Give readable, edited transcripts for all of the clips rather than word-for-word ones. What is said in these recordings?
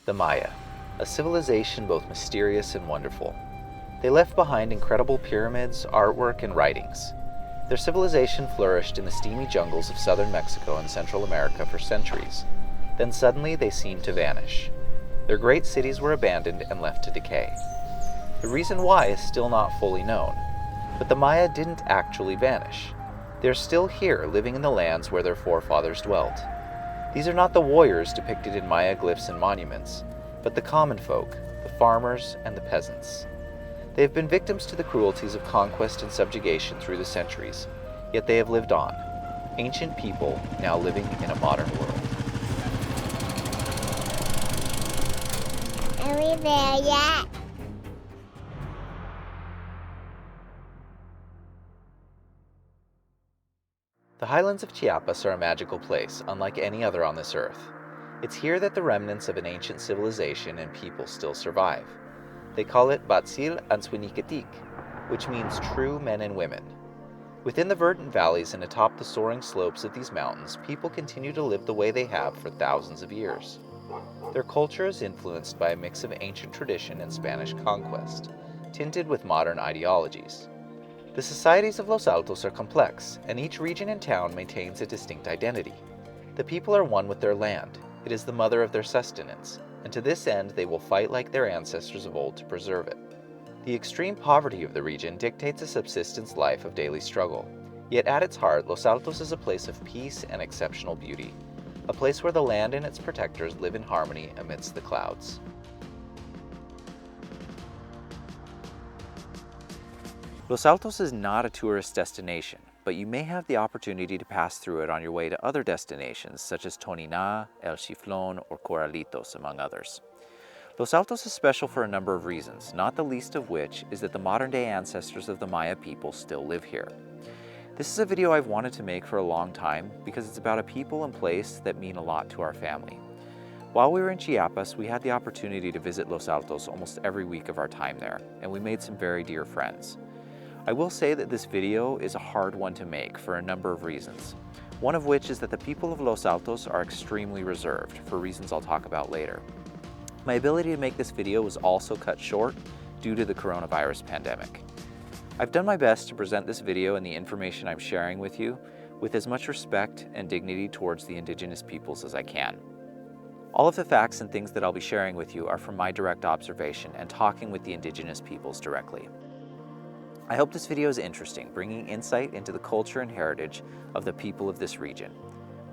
The Maya, a civilization both mysterious and wonderful. They left behind incredible pyramids, artwork, and writings. Their civilization flourished in the steamy jungles of southern Mexico and Central America for centuries. Then suddenly they seemed to vanish. Their great cities were abandoned and left to decay. The reason why is still not fully known, but the Maya didn't actually vanish. They're still here, living in the lands where their forefathers dwelt. These are not the warriors depicted in Maya glyphs and monuments, but the common folk, the farmers and the peasants. They have been victims to the cruelties of conquest and subjugation through the centuries, yet they have lived on, ancient people now living in a modern world. Are we there yet? The highlands of Chiapas are a magical place, unlike any other on this earth. It's here that the remnants of an ancient civilization and people still survive. They call it Batzil Anzwiniketik, which means true men and women. Within the verdant valleys and atop the soaring slopes of these mountains, people continue to live the way they have for thousands of years. Their culture is influenced by a mix of ancient tradition and Spanish conquest, tinted with modern ideologies. The societies of Los Altos are complex, and each region and town maintains a distinct identity. The people are one with their land. It is the mother of their sustenance, and to this end they will fight like their ancestors of old to preserve it. The extreme poverty of the region dictates a subsistence life of daily struggle. Yet at its heart, Los Altos is a place of peace and exceptional beauty, a place where the land and its protectors live in harmony amidst the clouds. Los Altos is not a tourist destination, but you may have the opportunity to pass through it on your way to other destinations such as Tonina, El Chiflón, or Corralitos, among others. Los Altos is special for a number of reasons, not the least of which is that the modern-day ancestors of the Maya people still live here. This is a video I've wanted to make for a long time because it's about a people and place that mean a lot to our family. While we were in Chiapas, we had the opportunity to visit Los Altos almost every week of our time there, and we made some very dear friends. I will say that this video is a hard one to make for a number of reasons, one of which is that the people of Los Altos are extremely reserved, for reasons I'll talk about later. My ability to make this video was also cut short due to the coronavirus pandemic. I've done my best to present this video and the information I'm sharing with you with as much respect and dignity towards the indigenous peoples as I can. All of the facts and things that I'll be sharing with you are from my direct observation and talking with the indigenous peoples directly. I hope this video is interesting, bringing insight into the culture and heritage of the people of this region.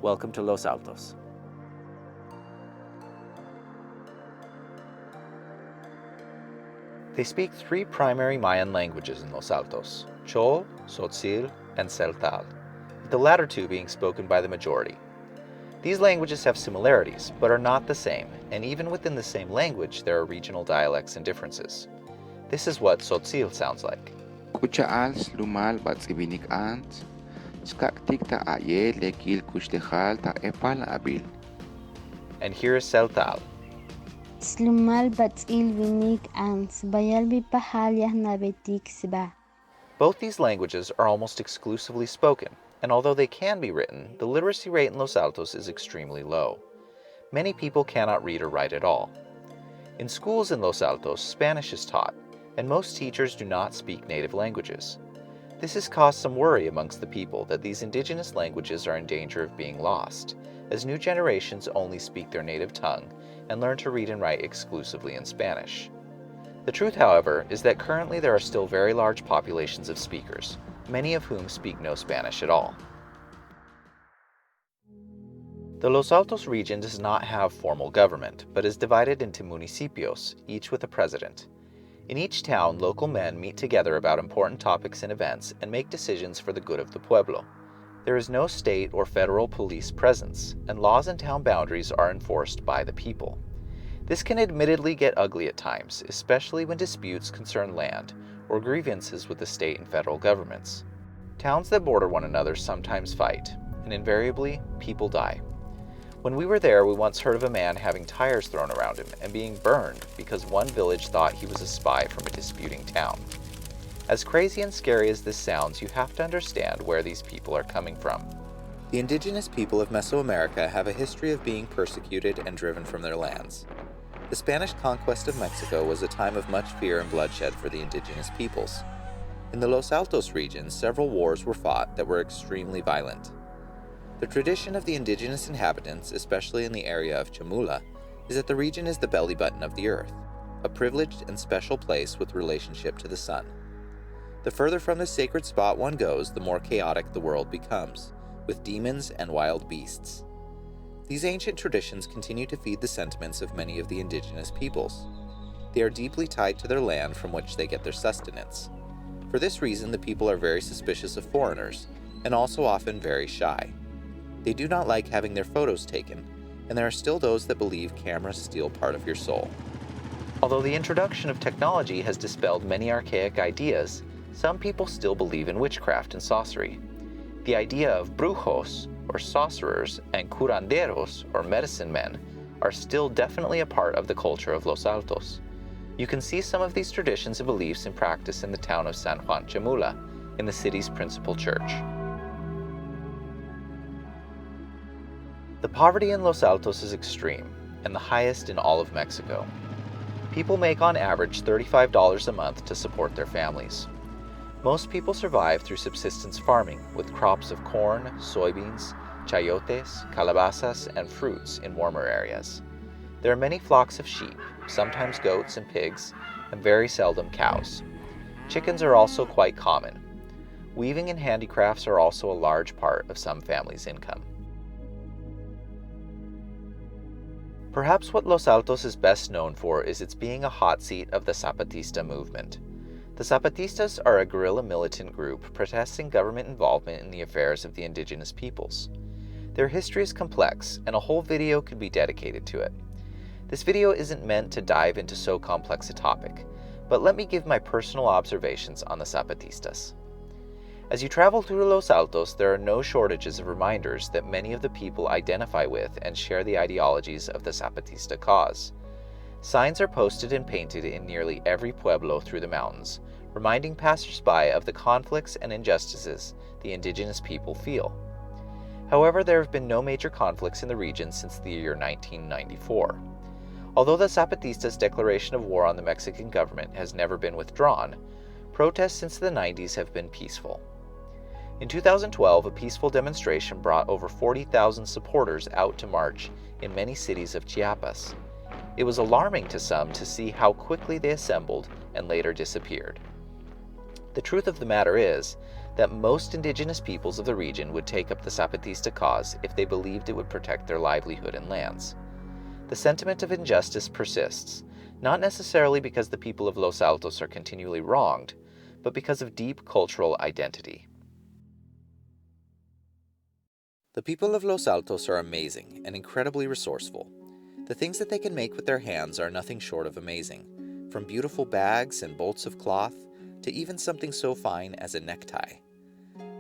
Welcome to Los Altos. They speak three primary Mayan languages in Los Altos: Chol, Tzotzil, and Celtal, with the latter two being spoken by the majority. These languages have similarities, but are not the same, and even within the same language, there are regional dialects and differences. This is what Tzotzil sounds like. Kuchaal slumal batsibinik ant, skaktik ta aye lekil kushtehal ta epal abil. And here is Celtal. Slumal batzil vinik ans, bayal bipahal yahnabetik sba. Both these languages are almost exclusively spoken, and although they can be written, the literacy rate in Los Altos is extremely low. Many people cannot read or write at all. In schools in Los Altos, Spanish is taught, and most teachers do not speak native languages. This has caused some worry amongst the people that these indigenous languages are in danger of being lost, as new generations only speak their native tongue and learn to read and write exclusively in Spanish. The truth, however, is that currently there are still very large populations of speakers, many of whom speak no Spanish at all. The Los Altos region does not have formal government, but is divided into municipios, each with a president. In each town, local men meet together about important topics and events and make decisions for the good of the pueblo. There is no state or federal police presence, and laws and town boundaries are enforced by the people. This can admittedly get ugly at times, especially when disputes concern land or grievances with the state and federal governments. Towns that border one another sometimes fight, and invariably, people die. When we were there, we once heard of a man having tires thrown around him and being burned because one village thought he was a spy from a disputing town. As crazy and scary as this sounds, you have to understand where these people are coming from. The indigenous people of Mesoamerica have a history of being persecuted and driven from their lands. The Spanish conquest of Mexico was a time of much fear and bloodshed for the indigenous peoples. In the Los Altos region, several wars were fought that were extremely violent. The tradition of the indigenous inhabitants, especially in the area of Chamula, is that the region is the belly button of the earth, a privileged and special place with relationship to the sun. The further from this sacred spot one goes, the more chaotic the world becomes, with demons and wild beasts. These ancient traditions continue to feed the sentiments of many of the indigenous peoples. They are deeply tied to their land from which they get their sustenance. For this reason, the people are very suspicious of foreigners, and also often very shy. They do not like having their photos taken, and there are still those that believe cameras steal part of your soul. Although the introduction of technology has dispelled many archaic ideas, some people still believe in witchcraft and sorcery. The idea of brujos, or sorcerers, and curanderos, or medicine men, are still definitely a part of the culture of Los Altos. You can see some of these traditions and beliefs in practice in the town of San Juan Chamula, in the city's principal church. The poverty in Los Altos is extreme, and the highest in all of Mexico. People make on average $35 a month to support their families. Most people survive through subsistence farming with crops of corn, soybeans, chayotes, calabazas, and fruits in warmer areas. There are many flocks of sheep, sometimes goats and pigs, and very seldom cows. Chickens are also quite common. Weaving and handicrafts are also a large part of some families' income. Perhaps what Los Altos is best known for is its being a hot seat of the Zapatista movement. The Zapatistas are a guerrilla militant group protesting government involvement in the affairs of the indigenous peoples. Their history is complex, and a whole video could be dedicated to it. This video isn't meant to dive into so complex a topic, but let me give my personal observations on the Zapatistas. As you travel through Los Altos, there are no shortages of reminders that many of the people identify with and share the ideologies of the Zapatista cause. Signs are posted and painted in nearly every pueblo through the mountains, reminding passersby of the conflicts and injustices the indigenous people feel. However, there have been no major conflicts in the region since the year 1994. Although the Zapatistas' declaration of war on the Mexican government has never been withdrawn, protests since the 90s have been peaceful. In 2012, a peaceful demonstration brought over 40,000 supporters out to march in many cities of Chiapas. It was alarming to some to see how quickly they assembled and later disappeared. The truth of the matter is that most indigenous peoples of the region would take up the Zapatista cause if they believed it would protect their livelihood and lands. The sentiment of injustice persists, not necessarily because the people of Los Altos are continually wronged, but because of deep cultural identity. The people of Los Altos are amazing and incredibly resourceful. The things that they can make with their hands are nothing short of amazing, from beautiful bags and bolts of cloth to even something so fine as a necktie.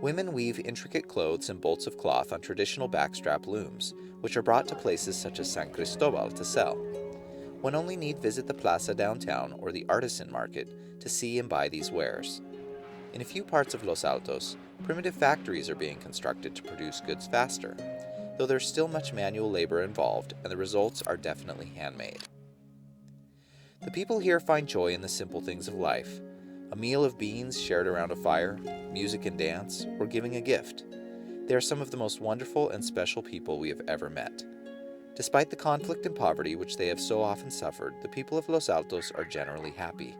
Women weave intricate clothes and bolts of cloth on traditional backstrap looms, which are brought to places such as San Cristobal to sell. One only need visit the plaza downtown or the artisan market to see and buy these wares. In a few parts of Los Altos, primitive factories are being constructed to produce goods faster, though there's still much manual labor involved and the results are definitely handmade. The people here find joy in the simple things of life: a meal of beans shared around a fire, music and dance, or giving a gift. They are some of the most wonderful and special people we have ever met. Despite the conflict and poverty which they have so often suffered, the people of Los Altos are generally happy.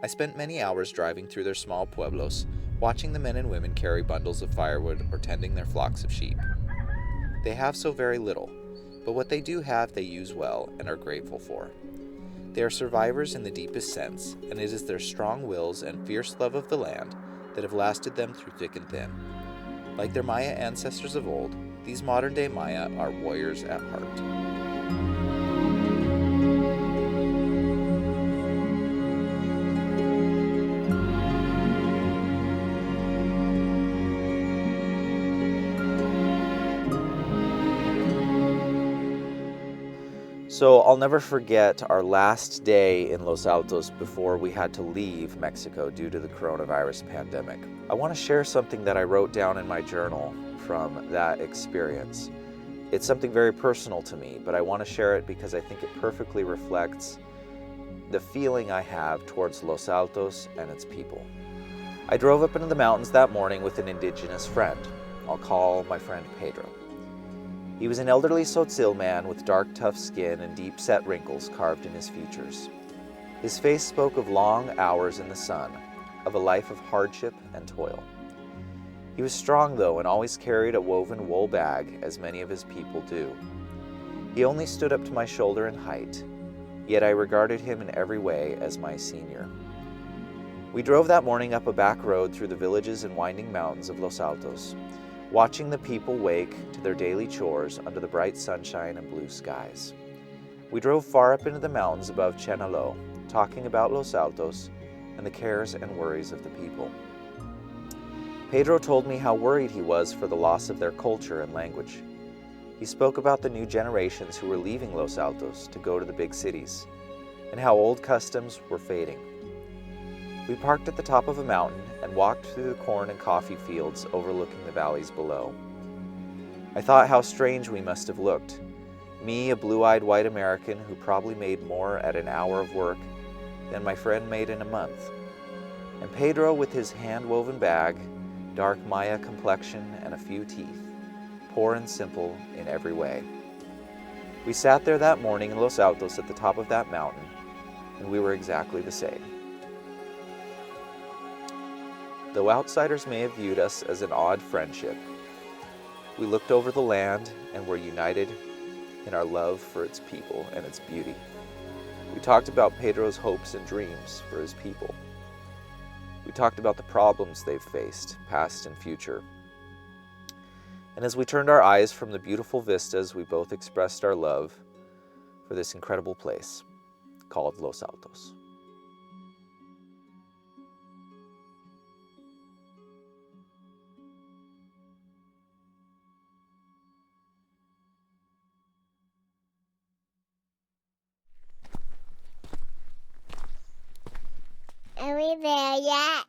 I spent many hours driving through their small pueblos, watching the men and women carry bundles of firewood or tending their flocks of sheep. They have so very little, but what they do have they use well and are grateful for. They are survivors in the deepest sense, and it is their strong wills and fierce love of the land that have lasted them through thick and thin. Like their Maya ancestors of old, these modern-day Maya are warriors at heart. So I'll never forget our last day in Los Altos before we had to leave Mexico due to the coronavirus pandemic. I want to share something that I wrote down in my journal from that experience. It's something very personal to me, but I want to share it because I think it perfectly reflects the feeling I have towards Los Altos and its people. I drove up into the mountains that morning with an indigenous friend. I'll call my friend Pedro. He was an elderly Tzotzil man with dark, tough skin and deep-set wrinkles carved in his features. His face spoke of long hours in the sun, of a life of hardship and toil. He was strong, though, and always carried a woven wool bag, as many of his people do. He only stood up to my shoulder in height, yet I regarded him in every way as my senior. We drove that morning up a back road through the villages and winding mountains of Los Altos, watching the people wake to their daily chores under the bright sunshine and blue skies. We drove far up into the mountains above Chenaló, talking about Los Altos and the cares and worries of the people. Pedro told me how worried he was for the loss of their culture and language. He spoke about the new generations who were leaving Los Altos to go to the big cities, and how old customs were fading. We parked at the top of a mountain and walked through the corn and coffee fields overlooking the valleys below. I thought how strange we must have looked. Me, a blue-eyed white American who probably made more at an hour of work than my friend made in a month. And Pedro with his hand-woven bag, dark Maya complexion, and a few teeth, poor and simple in every way. We sat there that morning in Los Altos at the top of that mountain, and we were exactly the same. Though outsiders may have viewed us as an odd friendship, we looked over the land and were united in our love for its people and its beauty. We talked about Pedro's hopes and dreams for his people. We talked about the problems they've faced, past and future. And as we turned our eyes from the beautiful vistas, we both expressed our love for this incredible place called Los Altos. Are we there yet?